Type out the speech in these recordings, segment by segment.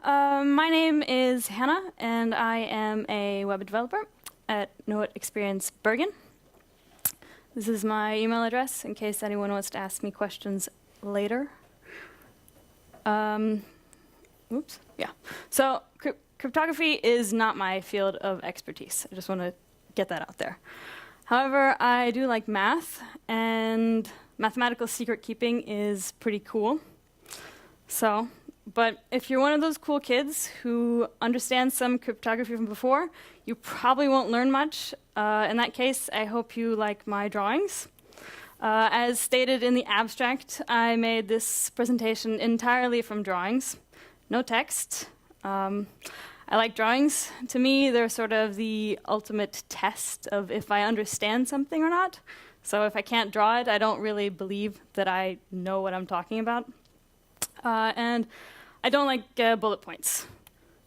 My name is Hannah, and I am a web developer at Knowit Experience Bergen. This is my email address in case anyone wants to ask me questions later. Oops, yeah. So cryptography is not my field of expertise. I just want to get that out there. However, I do like math, and mathematical secret keeping is pretty cool. But if you're one of those cool kids who understands some cryptography from before, you probably won't learn much. In that case, I hope you like my drawings. As stated in the abstract, I made this presentation entirely from drawings, no text. I like drawings. To me, they're sort of the ultimate test of if I understand something or not. So if I can't draw it, I don't really believe that I know what I'm talking about. And I don't like bullet points.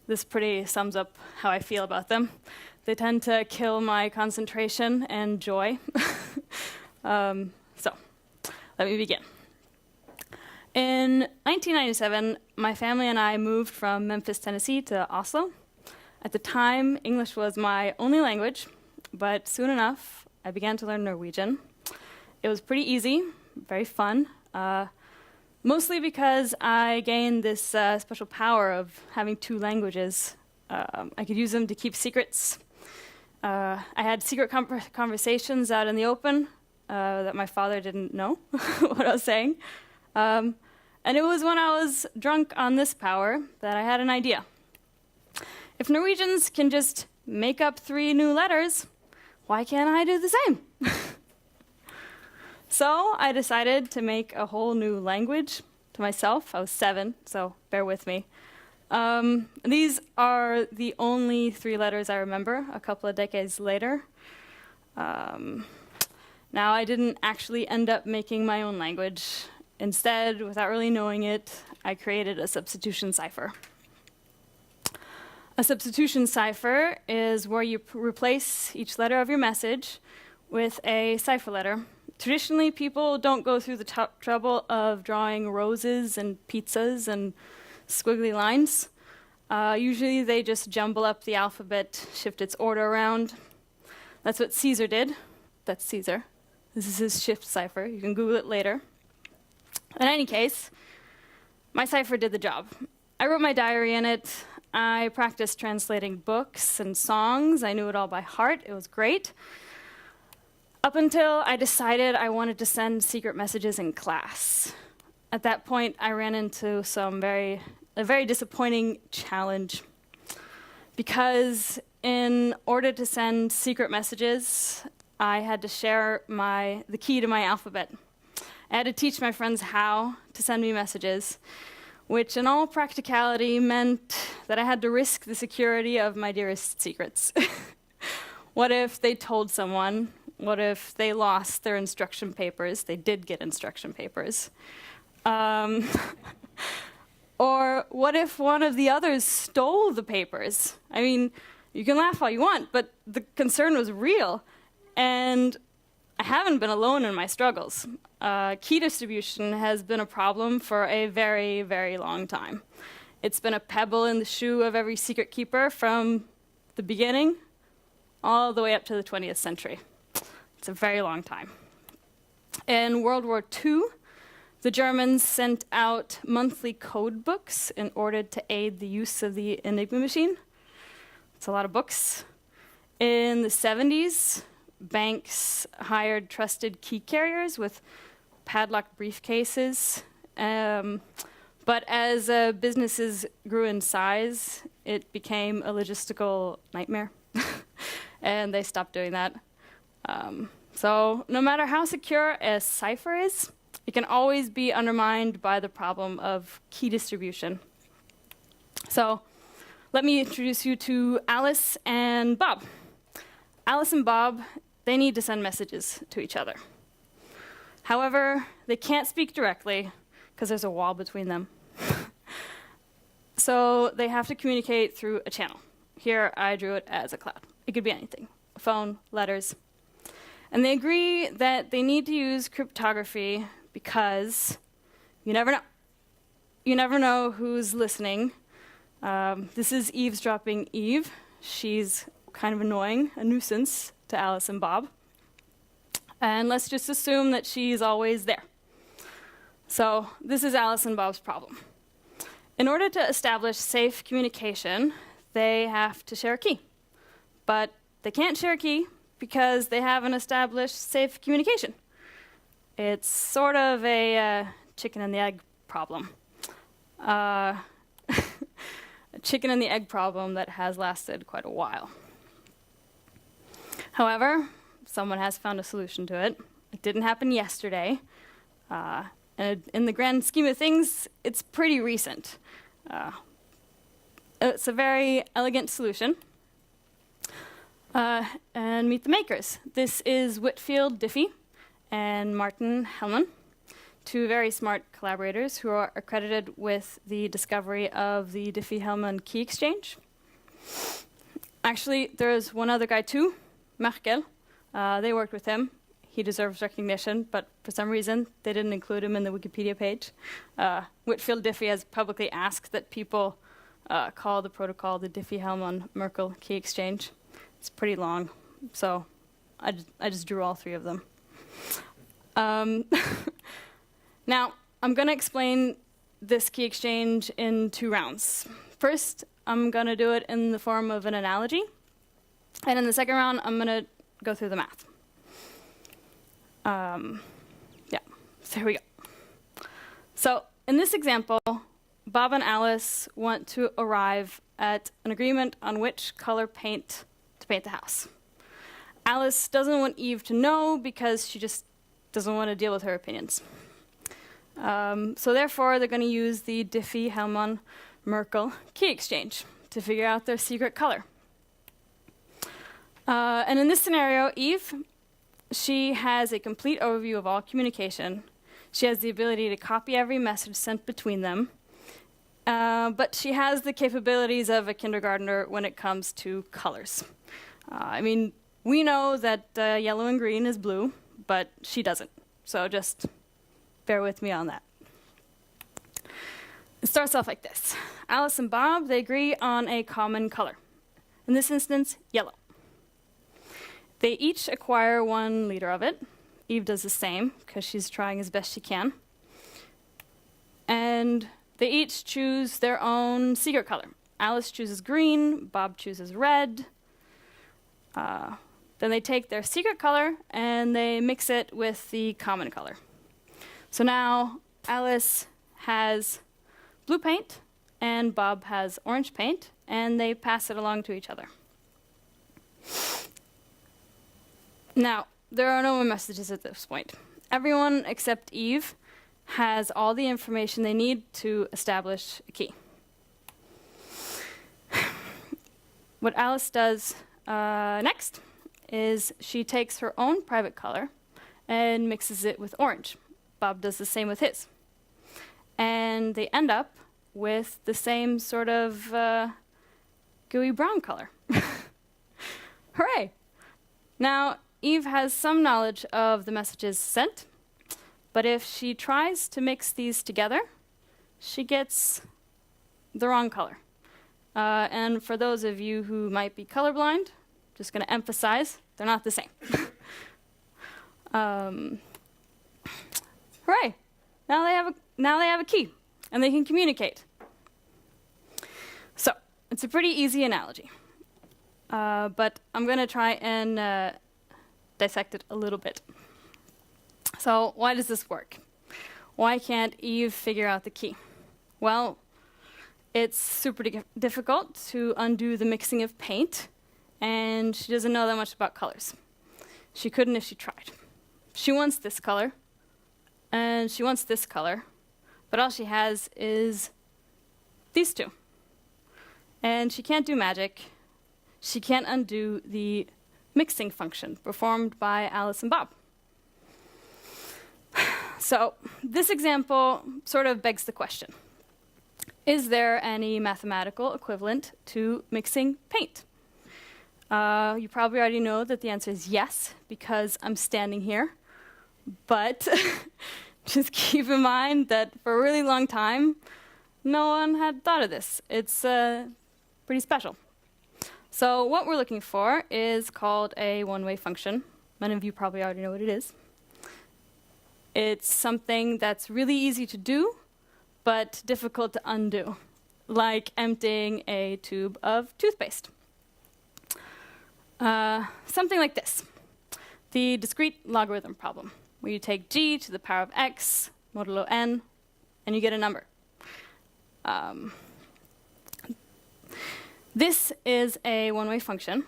This pretty sums up how I feel about them. They tend to kill my concentration and joy. So, let me begin. In 1997, my family and I moved from Memphis, Tennessee to Oslo. At the time, English was my only language, but soon enough, I began to learn Norwegian. It was pretty easy, very fun, mostly because I gained this special power of having two languages. I could use them to keep secrets. I had secret conversations out in the open that my father didn't know what I was saying. And it was when I was drunk on this power that I had an idea. If Norwegians can just make up 3 new letters, why can't I do the same? So I decided to make a whole new language to myself. I was 7, so bear with me. These are the only 3 letters I remember a couple of decades later. Now, I didn't actually end up making my own language. Instead, without really knowing it, I created a substitution cipher. A substitution cipher is where you replace each letter of your message with a cipher letter. Traditionally, people don't go through the trouble of drawing roses and pizzas and squiggly lines. Usually, they just jumble up the alphabet, shift its order around. That's what Caesar did. That's Caesar. This is his shift cipher. You can Google it later. In any case, my cipher did the job. I wrote my diary in it. I practiced translating books and songs. I knew it all by heart. It was great. Up until I decided I wanted to send secret messages in class. At that point, I ran into a very disappointing challenge. Because in order to send secret messages, I had to share the key to my alphabet. I had to teach my friends how to send me messages, which in all practicality meant that I had to risk the security of my dearest secrets. What if they told someone? What if they lost their instruction papers? They did get instruction papers. Or what if one of the others stole the papers? I mean, you can laugh all you want, but the concern was real. And I haven't been alone in my struggles. Key distribution has been a problem for a very, very long time. It's been a pebble in the shoe of every secret keeper from the beginning all the way up to the 20th century. It's a very long time. In World War II, the Germans sent out monthly code books in order to aid the use of the Enigma machine. It's a lot of books. In the 70s, banks hired trusted key carriers with padlocked briefcases. But as businesses grew in size, it became a logistical nightmare. And they stopped doing that. So no matter how secure a cipher is, it can always be undermined by the problem of key distribution. So let me introduce you to Alice and Bob. Alice and Bob, they need to send messages to each other. However, they can't speak directly because there's a wall between them. So they have to communicate through a channel. Here I drew it as a cloud. It could be anything, a phone, letters. And they agree that they need to use cryptography because you never know. You never know who's listening. This is eavesdropping Eve. She's kind of annoying, a nuisance to Alice and Bob. And let's just assume that she's always there. So this is Alice and Bob's problem. In order to establish safe communication, they have to share a key. But they can't share a key because they haven't established safe communication. It's sort of a chicken and the egg problem. A chicken and the egg problem that has lasted quite a while. However, someone has found a solution to it. It didn't happen yesterday. And in the grand scheme of things, it's pretty recent. It's a very elegant solution. And meet the makers. This is Whitfield Diffie and Martin Hellman, two very smart collaborators who are accredited with the discovery of the Diffie-Hellman key exchange. Actually, there's one other guy too, Merkel. They worked with him. He deserves recognition, but for some reason, they didn't include him in the Wikipedia page. Whitfield Diffie has publicly asked that people call the protocol the Diffie-Hellman-Merkel key exchange. It's pretty long, so I just drew all three of them. Now, I'm going to explain this key exchange in 2 rounds. First, I'm going to do it in the form of an analogy. And in the second round, I'm going to go through the math. Yeah, so here we go. So in this example, Bob and Alice want to arrive at an agreement on which color paint to paint the house. Alice doesn't want Eve to know because she just doesn't want to deal with her opinions. So therefore, they're going to use the Diffie-Hellman-Merkel key exchange to figure out their secret color. And in this scenario, Eve, she has a complete overview of all communication. She has the ability to copy every message sent between them. But she has the capabilities of a kindergartner when it comes to colors. I mean, we know that yellow and green is blue, but she doesn't. So just bear with me on that. It starts off like this. Alice and Bob, they agree on a common color. In this instance, yellow. They each acquire 1 liter of it. Eve does the same, because she's trying as best she can. And they each choose their own secret color. Alice chooses green, Bob chooses red. Then they take their secret color and they mix it with the common color. So now Alice has blue paint and Bob has orange paint, and they pass it along to each other. Now, there are no more messages at this point. Everyone except Eve has all the information they need to establish a key. What Alice does next is she takes her own private color and mixes it with orange. Bob does the same with his. And they end up with the same sort of gooey brown color. Hooray! Now, Eve has some knowledge of the messages sent, but if she tries to mix these together, she gets the wrong color. And for those of you who might be colorblind, just going to emphasize, they're not the same. Hooray! Now they have a key, and they can communicate. So it's a pretty easy analogy, but I'm going to try and dissect it a little bit. So why does this work? Why can't Eve figure out the key? Well, it's super difficult to undo the mixing of paint, and she doesn't know that much about colors. She couldn't if she tried. She wants this color, and she wants this color, but all she has is these two. And she can't do magic. She can't undo the mixing function performed by Alice and Bob. So this example sort of begs the question. Is there any mathematical equivalent to mixing paint? You probably already know that the answer is yes, because I'm standing here. But just keep in mind that for a really long time, no one had thought of this. It's pretty special. So what we're looking for is called a one-way function. Many of you probably already know what it is. It's something that's really easy to do, but difficult to undo, like emptying a tube of toothpaste. Something like this. The discrete logarithm problem, where you take g to the power of x modulo n, and you get a number. This is a one-way function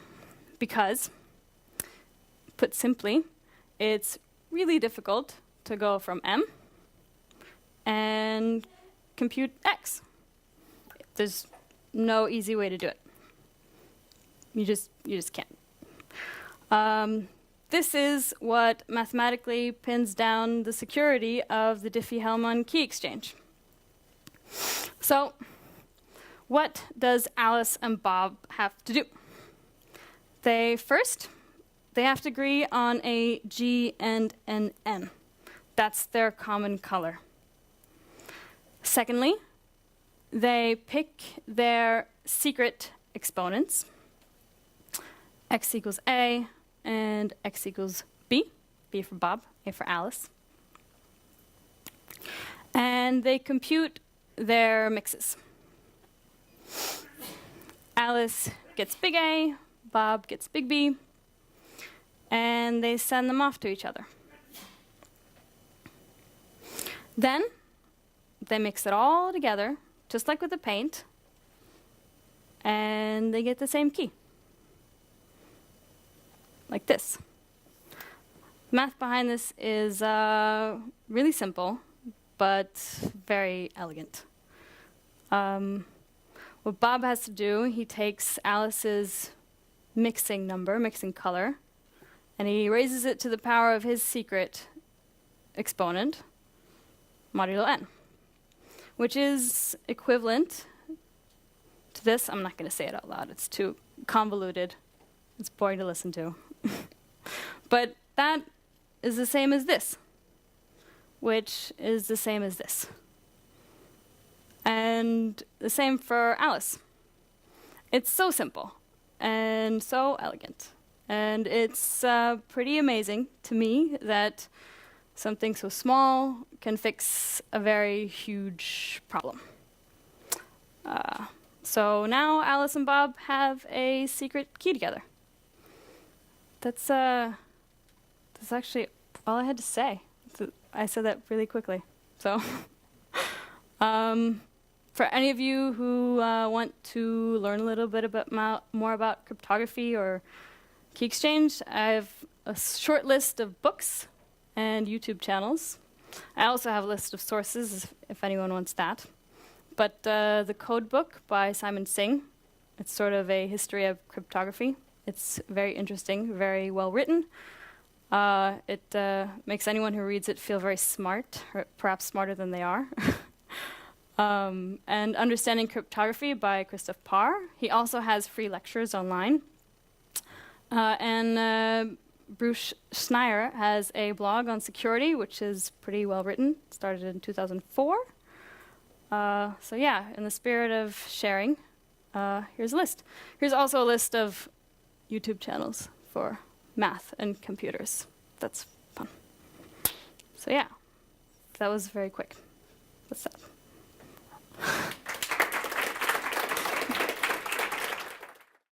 because, put simply, it's really difficult to go from m and compute x. There's no easy way to do it. You just can't. This is what mathematically pins down the security of the Diffie-Hellman key exchange. So, what does Alice and Bob have to do? They have to agree on a G and an N. That's their common color. Secondly, they pick their secret exponents, x equals a and x equals b, b for Bob, a for Alice. And they compute their mixes. Alice gets big A, Bob gets big B, and they send them off to each other. Then they mix it all together, just like with the paint, and they get the same key. Like this. The math behind this is really simple, but very elegant. What Bob has to do, he takes Alice's mixing number, mixing color, and he raises it to the power of his secret exponent, modulo n, which is equivalent to this. I'm not going to say it out loud. It's too convoluted. It's boring to listen to. But that is the same as this, which is the same as this. And the same for Alice. It's so simple and so elegant. And it's pretty amazing to me that something so small can fix a very huge problem. So now Alice and Bob have a secret key together. That's actually all I had to say. I said that really quickly. So, for any of you who want to learn a little bit more about cryptography or key exchange, I have a short list of books and YouTube channels. I also have a list of sources if anyone wants that. But the code book by Simon Singh, it's sort of a history of cryptography. It's very interesting, very well written. It makes anyone who reads it feel very smart, or perhaps smarter than they are. And Understanding Cryptography by Christoph Parr. He also has free lectures online. And Bruce Schneier has a blog on security, which is pretty well written. It started in 2004. So yeah, in the spirit of sharing, here's a list. Here's also a list of YouTube channels for math and computers. That's fun. So yeah, that was very quick. What's that?